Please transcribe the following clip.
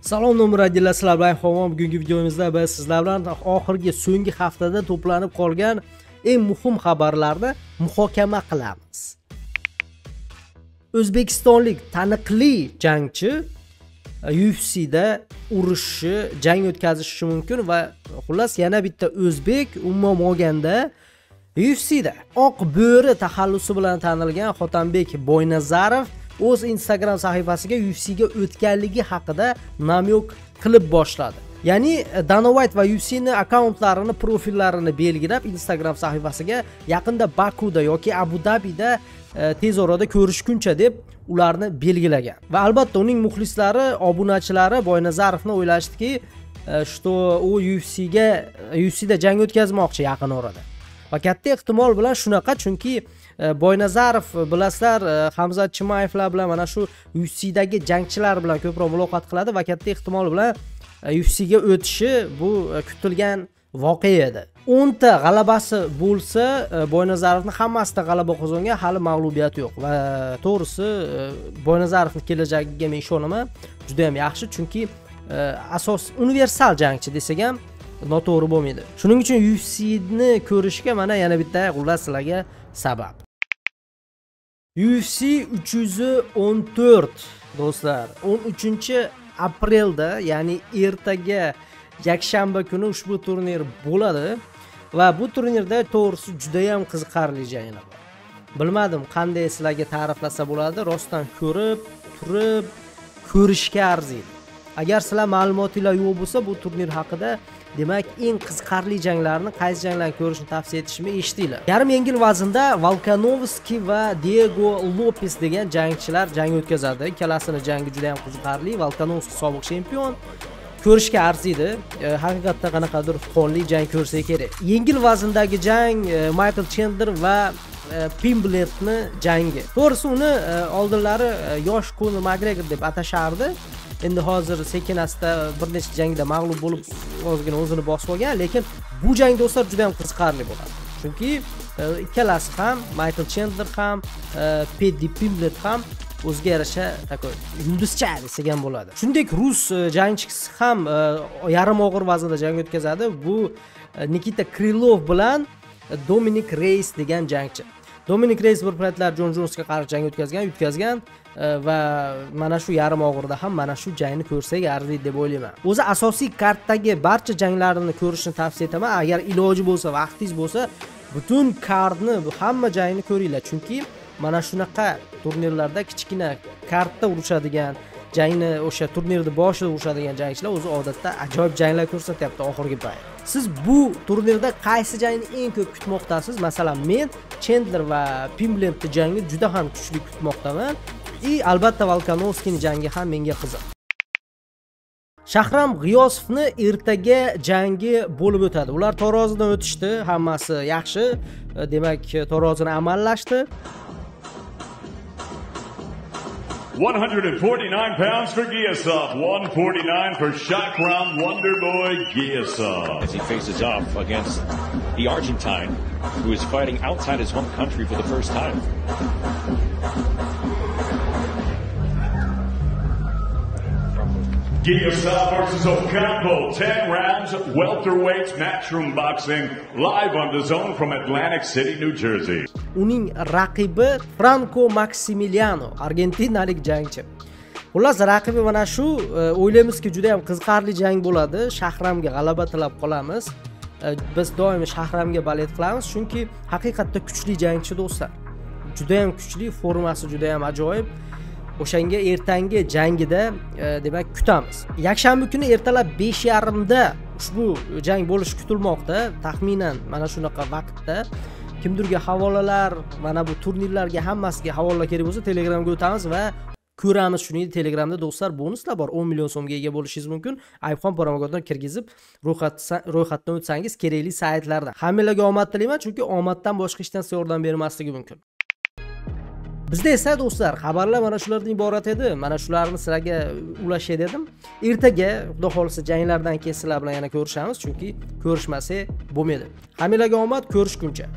Salom nomuradilar, sizlar bilan Xomom. Bugungi videomizda biz sizlar bilan oxirgi so'nggi haftada to'planib qolgan eng muhim xabarlarni muhokama qilamiz. O'zbekistonlik taniqli jangchi UFC'da urushni, jang o'tkazishi mumkin va xullas yana bitta o'zbek umuman olganda UFC'da oq bo'ri taxallusi bilan tanilgan Xotanbek Boynazarov o'z Instagram sahifasiga UFC'ga o'tganligi haqida namyoq qilib boshladi. Ya'ni Dana White va UFC'ning akkauntlarini, profillarini belgilab Instagram sahifasiga yaqinda Bakuda yoki Abu Dabida tez orada ko'rishguncha deb ularni belgilagan. Va albatta uning muxlislari, obunachilari Boynazarovni o'ylashdiki, что u UFC'da jang o'tkazmoqchi yaqin orada. Va katta ehtimol bilan shunaqa, chunki Boynazarov bilasizlar, Hamzat Chimayevlar bilan mana shu UFC'dagi jangchilar bilan ko'proq muloqot qiladi va katta ehtimol bilan UFC'ga o'tishi bu kutilgan voqea edi. 10 ta g'alabasi bo'lsa, Boynazarovning hammasida g'alaba qozongan, hali mag'lubiyat yo'q va to'g'risi Boynazarovning kelajagiga men ishonaman, juda ham yaxshi, chunki asos universal jangchi desak ham noto'g'ri bo'lmaydi. Shuning uchun UFC'ni ko'rishga mana yana bitta xullas sizlarga sabab. UFC 314 do'stlar, 13-aprelda, ya'ni ertaga yakshanba kuni ushbu turnir bo'ladi va bu turnirda to'g'risi juda ham qiziqarli janglar bor. Bilmadim qanday sizlarga ta'riflasa bo'ladi, rostdan ko'rib, turib, ko'rishga arziydi. Agar sizlar ma'lumotinglar yo'q bo'lsa, bu turnir haqida, demak, eng qiziqarli janglarni, qaysi janglarni ko'rishni tavsiya etishimni eshitinglar. Yarim yengil vaznda Volkanovski va Diego Lopes degan jangchilar jang o'tkazadi. Ikkalasini jangi juda ham qiziqarli. Volkanovski sobiq chempion, ko'rishga arziydi. Haqiqatda qanaqadir qonli jang ko'rsa kerak. Yengil vazndagi jang Michael Chandler va Pimbletni jangi. To'g'risi uni oldinlari yosh Conor McGregor deb atashardi. Endi hozir sekin-asta bir nechta jangda mag'lub bo'lib ozgina o'zini bosib olgan, lekin bu jang do'stlar juda ham qiziqarli bo'ladi. Chunki ikkalasi ham, Michael Chandler ham, Paddy Pimblet ham o'ziga yarasha takoy yulduzcha desak ham bo'ladi. Shuningdek, rus jangchisi ham yarim og'ir vaznda jang o'tkazadi. Bu Nikita Krylov bilan Dominic Reyes degan jangchi. Dominic Reyes bir paytlar Jon Jonsga qarshi jang yutqazgan va mana shu yarim og'irda ham mana shu jangni ko'rsak arziydi deb o'ylayman. O'zi asosiy kartdagi barcha janglarni ko'rishni tavsiya etaman. Agar iloji bo'lsa, vaqtingiz bo'lsa, butun kartni, hamma jangni ko'ringlar. Chunki mana shunaqa turnirlarda kichkina kartda urushadigan, jangni o'sha turnirning boshida urushadigan jangchilar o'zi odatda ajoyib janglar ko'rsatyapti oxirgi payt. Siz bu turnirda qaysi jangni eng ko'p kutmoqdasiz? Masalan, men Chandler va Pimbletning jangini juda ham kuchli kutmoqdaman. Albatta Volkanovskining jangi ham menga qiziq. Shahram G'iyosovni ertaga jangi bo'lib o'tadi. Ular Tarozidan o'tishdi, hammasi yaxshi. Demak, Tarozini amallashdi. 149 pounds for Giyasov, 149 for Shakram Wonderboy Giyasov. As he faces off against the Argentine, who is fighting outside his home country for the first time. Giyasov versus Ocampo, 10 rounds, welterweights, matchroom boxing, live on the zone from Atlantic City, New Jersey. Uning raqibi Franco Maximiliano, argentinalik jangchi. Xullas, raqibi mana shu, o'ylaymizki juda ham qiziqarli jang bo'ladi. Shahramga g'alaba tilab qolamiz. Biz doim Shahramga balet qilamiz, chunki haqiqatda kuchli jangchi do'stlar. Juda ham kuchli, formasi juda ham ajoyib. O'shanga ertangi jangida demak kutamiz. Yakshanba kuni ertalab 5:30da ushbu jang bo'lishi kutilmoqda. Taxminan mana shunaqa vaqtda kimdirga havolalar, mana bu turnirlarga hammasiga havolalar kerak bo'lsa, Telegramga o'tamiz va ko'ramiz. Shuningdek, Telegramda do'stlar bonuslar bor. 10 million so'mga ega bo'lishingiz mumkin. iPhone promokodidan kirgizib, ro'yxatdan o'tsangiz kerakli saytlarda. Hammalarga omad tilayman, chunki omaddan boshqa hech narsa yordam bermasligi mumkin. Bizda esa do'stlar, xabarlar mana shulardan iborat edi. Mana shularni sizlarga ulashay dedim. Ertaga, xudo xolisa, janglardan keyin sizlar bilan yana ko'rishamiz, chunki ko'rishmasak bo'lmaydi. Hammalarga omad, ko'rishguncha.